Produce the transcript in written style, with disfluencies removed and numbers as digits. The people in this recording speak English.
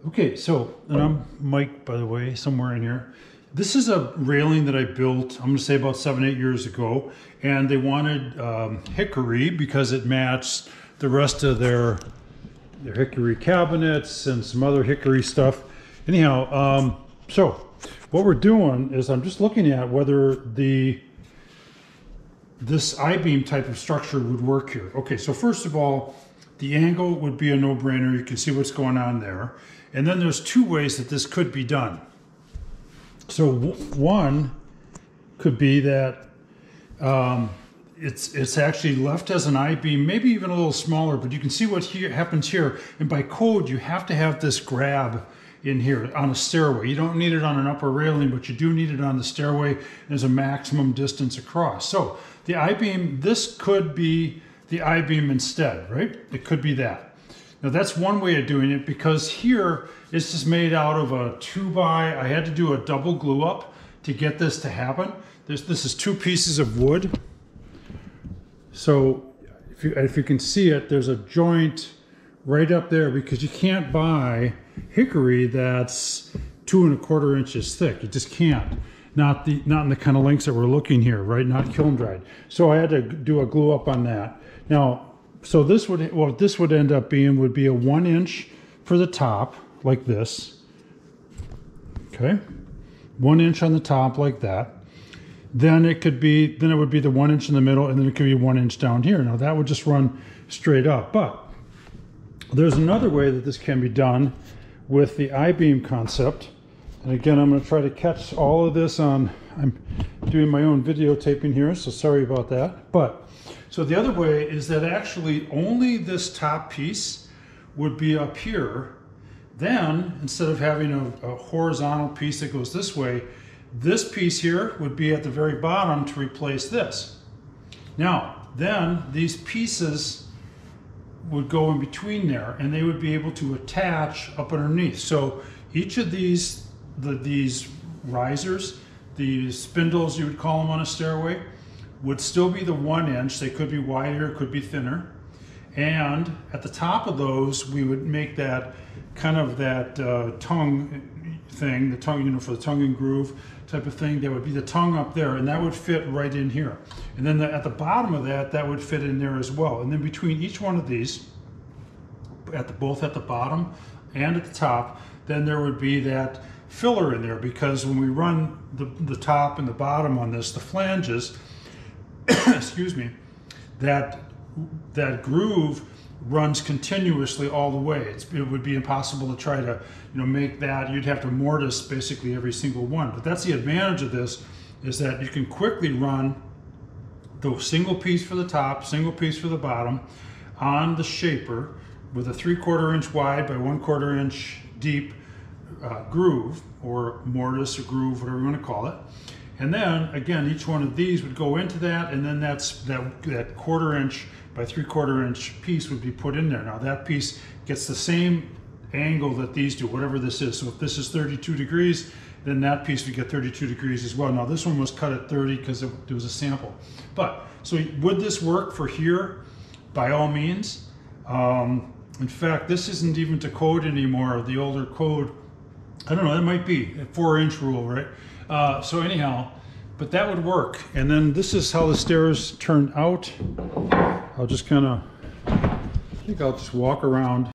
Okay, so, and I'm Mike, by the way, somewhere in here. This is a railing that I built, I'm gonna say about 7-8 years ago, and they wanted hickory because it matched the rest of their hickory cabinets and some other hickory stuff. Anyhow, so what we're doing is I'm just looking at whether this I-beam type of structure would work here. Okay, so first of all, the angle would be a no-brainer. You can see what's going on there. And then there's two ways that this could be done. So one could be that it's actually left as an I-beam, maybe even a little smaller, but you can see what happens here. And by code, you have to have this grab in here on a stairway. You don't need it on an upper railing, but you do need it on the stairway. There's a maximum distance across. So the I-beam, this could be the I-beam instead, right? It could be that. Now that's one way of doing it, because here it's just made out of a 2x. I had to do a double glue up to get this to happen. This is 2 pieces of wood. So if you can see it, there's a joint right up there, because you can't buy hickory that's 2 1/4 inches thick. You just can't. Not in the kind of lengths that we're looking here, right? Not kiln dried. So I had to do a glue up on that. Now, so this would, what this would end up being would be a 1 inch for the top, like this. Okay, 1 inch on the top like that. Then it would be the 1 inch in the middle, and then it could be 1 inch down here. Now that would just run straight up. But there's another way that this can be done with the I-beam concept. And again, I'm going to try to catch all of this on, I'm doing my own videotaping here, so sorry about that. But so the other way is that actually only this top piece would be up here. Then, instead of having a horizontal piece that goes this way, this piece here would be at the very bottom to replace this. Now, then these pieces would go in between there, and they would be able to attach up underneath. So each of these risers, these spindles you would call them on a stairway, would still be the 1 inch. They could be wider, could be thinner. And at the top of those, we would make that kind of that tongue thing, the tongue, you know, for the tongue and groove type of thing. That would be the tongue up there, and that would fit right in here. And then at the bottom of that, that would fit in there as well. And then between each one of these, both at the bottom and at the top, then there would be that filler in there, because when we run the top and the bottom on this, the flanges, excuse me, that groove runs continuously all the way. It would be impossible to try to, you know, make that. You'd have to mortise basically every single one. But that's the advantage of this, is that you can quickly run the single piece for the top, single piece for the bottom on the shaper with a 3/4 inch wide by 1/4 inch deep groove, or mortise or groove, whatever you want to call it. And then again, each one of these would go into that, and then that 1/4 inch by 3/4 inch piece would be put in there. Now that piece gets the same angle that these do, whatever this is. So if this is 32 degrees, then that piece would get 32 degrees as well. Now this one was cut at 30 because it was a sample. But, so would this work for here? By all means. In fact, this isn't even to code anymore. The older code, I don't know, that might be a 4-inch rule, right? So anyhow, but that would work. And then this is how the stairs turn out. I'll just kind of, I think I'll just walk around